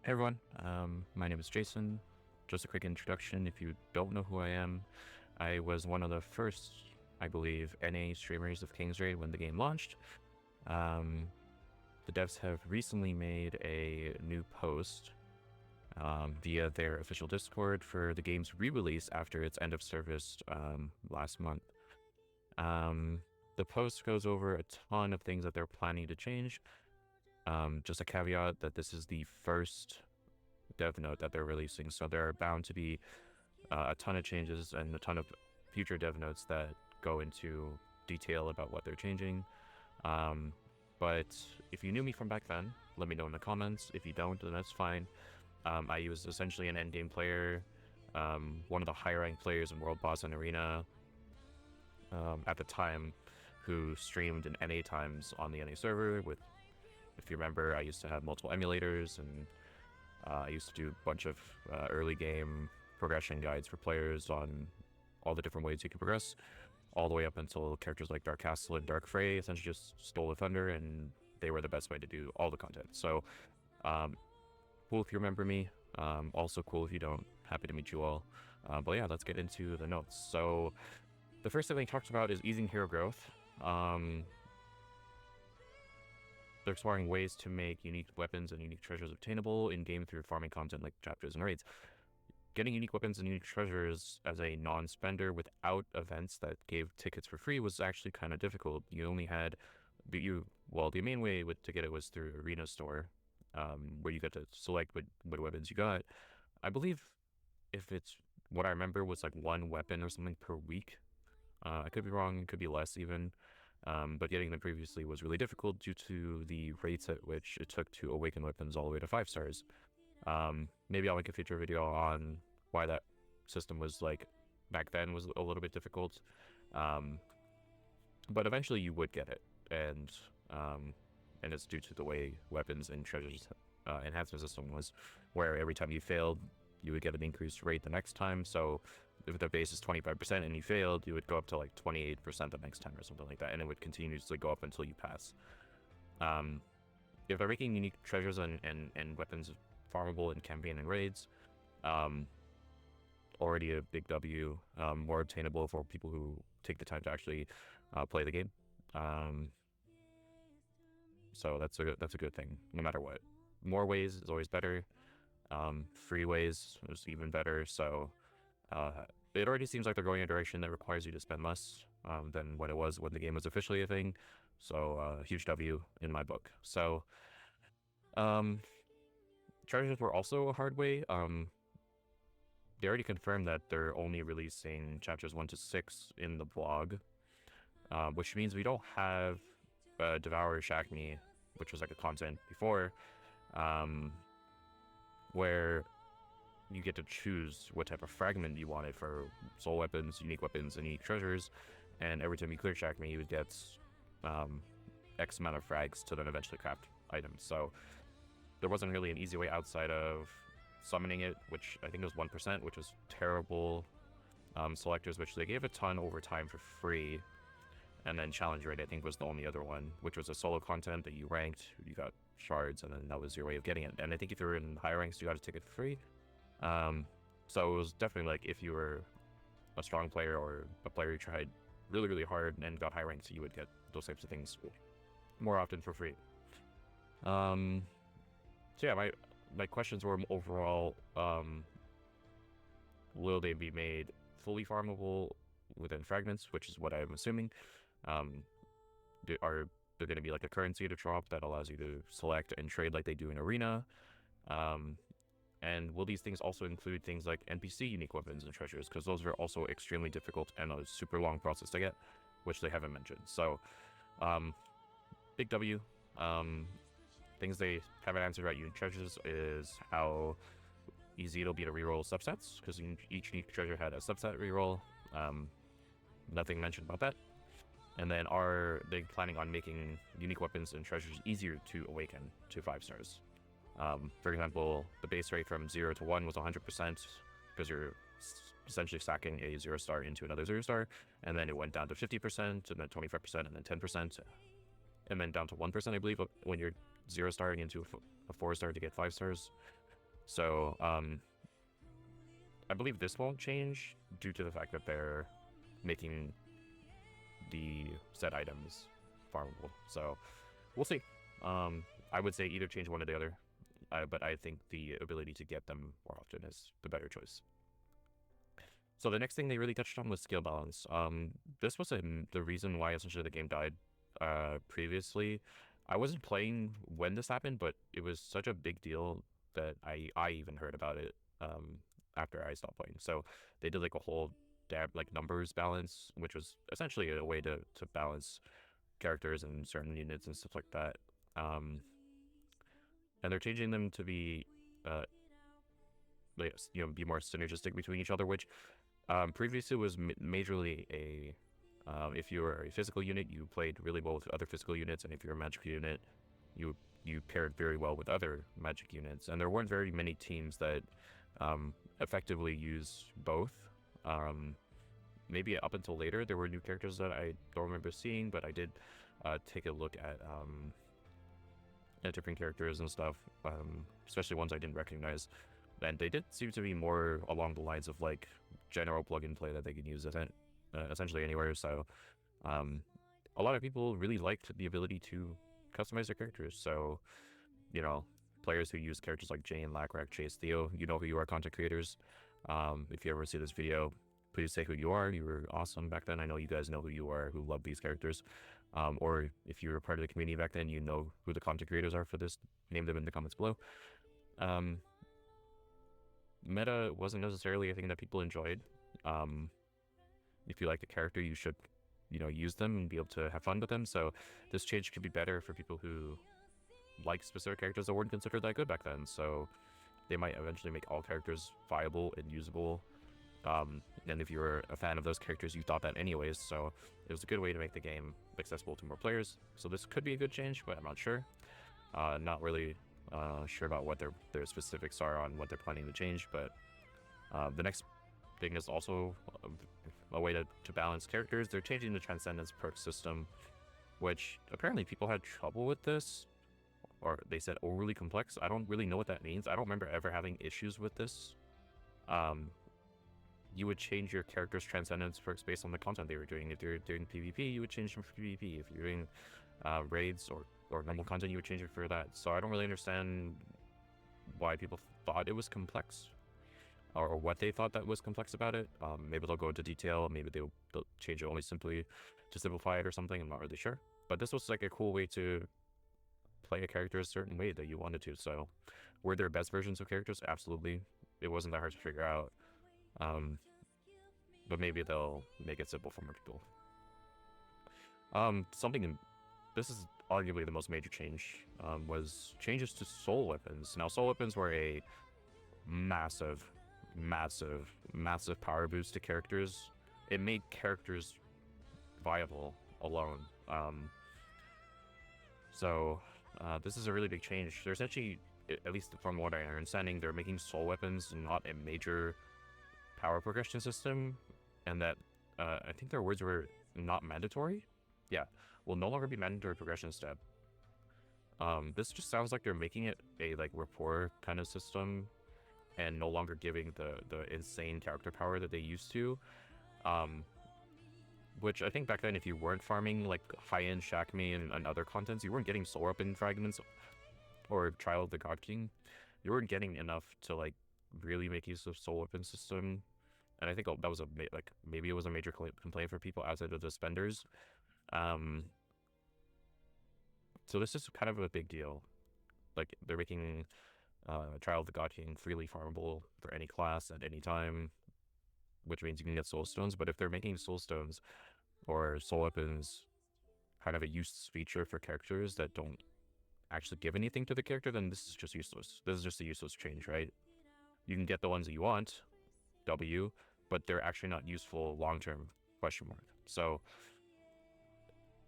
Hey everyone, my name is Jason. Just a quick introduction if you don't know who I am. I was one of the first, I believe, NA streamers of King's Raid when the game launched. The devs have recently made a new post via their official Discord for the game's re-release after its end of service last month. The post goes over a ton of things that they're planning to change. Just a caveat that this is the first dev note that they're releasing, so there are bound to be a ton of changes and a ton of future dev notes that go into detail about what they're changing. But if you knew me from back then, let me know in the comments. If you don't, then that's fine. I was essentially an endgame player, one of the high-ranked players in World Boss and Arena at the time, who streamed in NA times on the NA server with, if you remember, I used to have multiple emulators, and I used to do a bunch of early game progression guides for players on all the different ways you can progress, all the way up until characters like Dark Castle and Dark Frey essentially just stole the thunder, and they were the best way to do all the content. So, cool if you remember me. Also cool if you don't. Happy to meet you all. But yeah, let's get into the notes. So, the first thing they talked about is easing hero growth. They're exploring ways to make unique weapons and unique treasures obtainable in-game through farming content like chapters and raids. Getting unique weapons and unique treasures as a non-spender without events that gave tickets for free was actually kind of difficult. You only had, the main way to get it was through Arena Store, where you got to select what weapons you got. I believe, if it's what I remember, was like one weapon or something per week. I could be wrong, it could be less even. But getting them previously was really difficult due to the rates at which it took to awaken weapons all the way to 5 stars. Maybe I'll make a future video on why that system was like back then was a little bit difficult. But eventually you would get it, and it's due to the way weapons and treasures enhancement system was, where every time you failed, you would get an increased rate the next time. So if the base is 25% and you failed, you would go up to like 28% the next time or something like that, and it would continuously go up until you pass. If they're making unique treasures and weapons farmable in campaign and raids, already a big W, more obtainable for people who take the time to actually play the game. So that's a good thing, no matter what. More ways is always better. Free ways is even better. So it already seems like they're going in a direction that requires you to spend less than what it was when the game was officially a thing. So huge W in my book. So treasures were also a hard way. They already confirmed that they're only releasing chapters 1 to 6 in the blog, which means we don't have Devourer Shakmi, which was like a content before, where you get to choose what type of fragment you wanted for soul weapons, unique weapons, and unique treasures, and every time you clear Shakmi, you would get X amount of frags to then eventually craft items. So there wasn't really an easy way outside of summoning it, which I think was 1%, which was terrible. Selectors, which they gave a ton over time for free, and then challenge raid I think was the only other one, which was a solo content that you ranked, you got shards, and then that was your way of getting it. And I think if you were in higher ranks, you got a ticket for free. So it was definitely like, if you were a strong player or a player who tried really, really hard and got high ranks, you would get those types of things more often for free. So yeah, my questions were overall, will they be made fully farmable within fragments, which is what I'm assuming. Are there going to be like a currency to drop that allows you to select and trade like they do in Arena? And will these things also include things like NPC unique weapons and treasures? Because those are also extremely difficult and a super long process to get, which they haven't mentioned. So, big W. Things they haven't answered about unique treasures is how easy it'll be to reroll subsets, because each unique treasure had a subset reroll. Nothing mentioned about that. And then, are they planning on making unique weapons and treasures easier to awaken to 5 stars? For example, the base rate from 0 to 1 was 100%, because you're essentially stacking a 0 star into another 0 star, and then it went down to 50%, and then 25%, and then 10%, and then down to 1%, I believe, when you're 0 starring into a 4 star to get 5 stars. So I believe this won't change due to the fact that they're making the set items farmable. So we'll see. I would say either change one or the other, but I think the ability to get them more often is the better choice. So the next thing they really touched on was skill balance. This was the reason why essentially the game died previously. I wasn't playing when this happened, but it was such a big deal that I even heard about it after I stopped playing. So they did like a whole like numbers balance, which was essentially a way to balance characters and certain units and stuff like that. And they're changing them to be be more synergistic between each other, which previously was majorly a if you were a physical unit, you played really well with other physical units, and if you're a magic unit, you paired very well with other magic units. And there weren't very many teams that effectively use both. Maybe up until later, there were new characters that I don't remember seeing, but I did take a look at different characters and stuff, especially ones I didn't recognize. And they did seem to be more along the lines of like general plug-and play that they can use essentially anywhere. So a lot of people really liked the ability to customize their characters. So, you know, players who use characters like Jane, Lackrack, Chase, Theo, you know who you are, content creators. If you ever see this video, please say who you are. You were awesome back then. I know you guys know who you are, who love these characters. Or if you were part of the community back then, you know who the content creators are for this. Name them in the comments below. Meta wasn't necessarily a thing that people enjoyed. If you like the character, you should, use them and be able to have fun with them. So this change could be better for people who like specific characters that weren't considered that good back then. So they might eventually make all characters viable and usable. And if you were a fan of those characters, you thought that anyways. So it was a good way to make the game accessible to more players. So this could be a good change, but I'm not sure. Not really sure about what their specifics are on what they're planning to change. But the next thing is also a way to balance characters. They're changing the Transcendence perk system, which apparently people had trouble with this, or they said overly complex. I don't really know what that means. I don't remember ever having issues with this. You would change your character's Transcendence perks based on the content they were doing. If you're doing PvP, you would change them for PvP. If you're doing raids or normal content, you would change it for that. So I don't really understand why people thought it was complex, or what they thought that was complex about it. Maybe they'll go into detail. Maybe they'll change it only simply to simplify it or something. I'm not really sure. But this was like a cool way to play a character a certain way that you wanted to. So were there best versions of characters? Absolutely. It wasn't that hard to figure out. But maybe they'll make it simple for more people. This is arguably the most major change, was changes to soul weapons. Now, soul weapons were a massive power boost to characters. It made characters viable alone. So this is a really big change. There's actually, at least from what I understanding, they're making soul weapons not a major power progression system, and that I think their words were not mandatory. Yeah, will no longer be mandatory progression step. This just sounds like they're making it a like rapport kind of system, and no longer giving the insane character power that they used to. Which I think back then, if you weren't farming like high-end Shakmi and other contents, you weren't getting soul weapon fragments or Trial of the God King. You weren't getting enough to like really make use of soul weapon system. And I think that was maybe it was a major complaint for people outside of the spenders. So this is kind of a big deal. Like, they're making Trial of the God King freely farmable for any class at any time, which means you can get soul stones. But if they're making soul stones or soul weapons kind of a use feature for characters that don't actually give anything to the character, then this is just useless. This is just a useless change, right? You can get the ones that you want, W, but they're actually not useful long-term, question mark. So,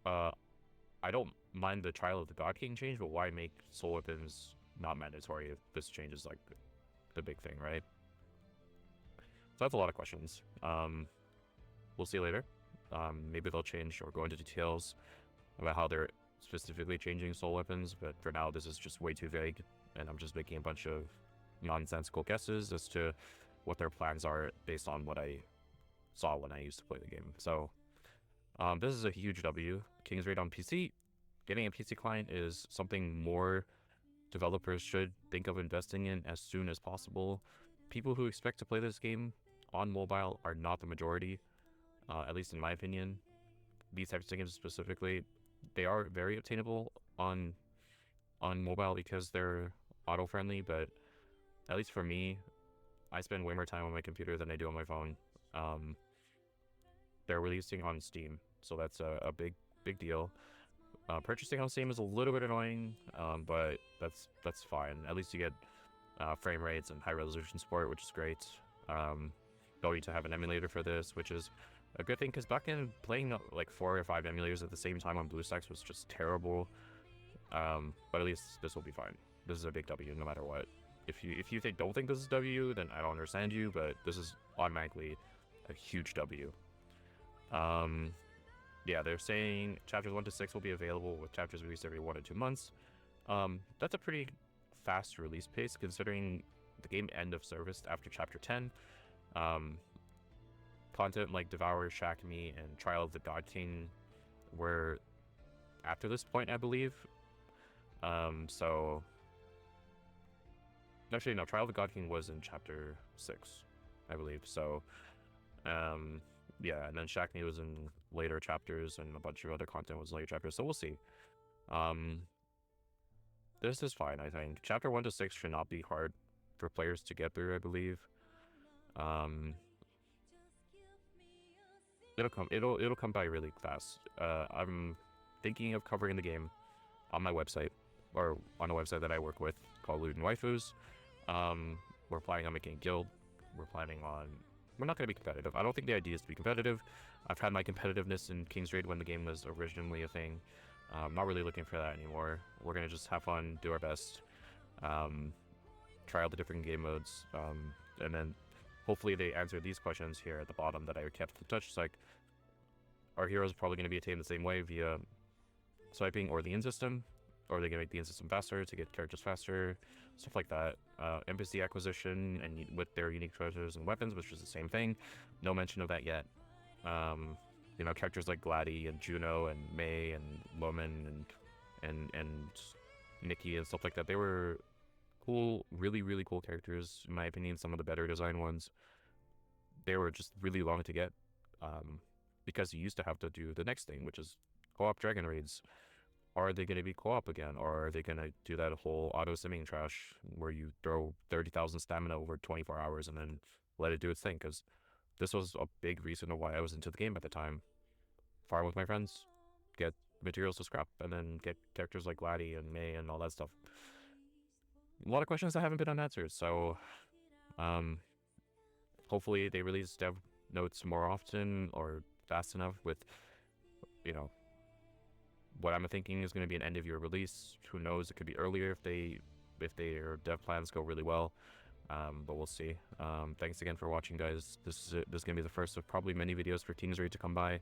I don't mind the Trial of the God King change, but why make soul weapons not mandatory if this change is like the big thing, right? So I have a lot of questions. We'll see later. Maybe they'll change or go into details about how they're specifically changing soul weapons, but for now this is just way too vague, and I'm just making a bunch of nonsensical guesses as to what their plans are based on what I saw when I used to play the game. So this is a huge W. King's Raid on PC. Getting a PC client is something more developers should think of investing in as soon as possible. People who expect to play this game on mobile are not the majority, at least in my opinion. These types of games specifically, they are very obtainable on mobile because they're auto-friendly, but at least for me, I spend way more time on my computer than I do on my phone. They're releasing on Steam, so that's a big deal. Purchasing on Steam is a little bit annoying, but that's fine. At least you get frame rates and high resolution support, which is great. Don't need to have an emulator for this, which is a good thing, because back in playing like 4 or 5 emulators at the same time on BlueStacks was just terrible. But at least this will be fine. This is a big W no matter what. If you don't think this is W, then I don't understand you, but this is automatically a huge W. Yeah, they're saying chapters 1 to 6 will be available, with chapters released every 1 to 2 months. That's a pretty fast release pace considering the game end of service after chapter 10. Content like Devour, Shack Me, and Trial of the God King were after this point, I believe. So actually no, Trial of the God King was in chapter 6, I believe. So yeah, and then Shack Me was in later chapters, and a bunch of other content was in later chapters, so we'll see. This is fine, I think. Chapter 1 to 6 should not be hard for players to get through, I believe. It'll come by really fast. I'm thinking of covering the game on my website, or on a website that I work with called Loot and Waifus. We're planning on making a guild. We're not going to be competitive. I don't think the idea is to be competitive. I've had my competitiveness in King's Raid when the game was originally a thing. I'm not really looking for that anymore. We're going to just have fun, do our best, try out the different game modes, and then hopefully they answer these questions here at the bottom that I kept in touch. It's like, our heroes probably going to be attained the same way via swiping or the in-system, or are they going to make the in-system faster to get characters faster, stuff like that. NPC acquisition and with their unique treasures and weapons, which is the same thing. No mention of that yet. You know, characters like Gladdy and Juno and May and Loman and Nikki and stuff like that. They were cool, really cool characters, in my opinion, some of the better designed ones. They were just really long to get, because you used to have to do the next thing, which is co-op dragon raids. Are they going to be co-op again, or are they going to do that whole auto-simming trash where you throw 30,000 stamina over 24 hours and then let it do its thing? Because this was a big reason of why I was into the game at the time. Farm with my friends, get materials to scrap, and then get characters like Gladdy and May and all that stuff. A lot of questions that haven't been unanswered, so hopefully they release dev notes more often or fast enough with, you know, what I'm thinking is going to be an end of year release. Who knows, it could be earlier if their dev plans go really well, but we'll see. Thanks again for watching, guys. This is going to be the first of probably many videos for King's Raid to come by.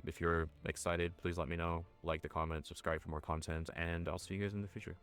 If you're excited, please let me know, like the comment, subscribe for more content, and I'll see you guys in the future.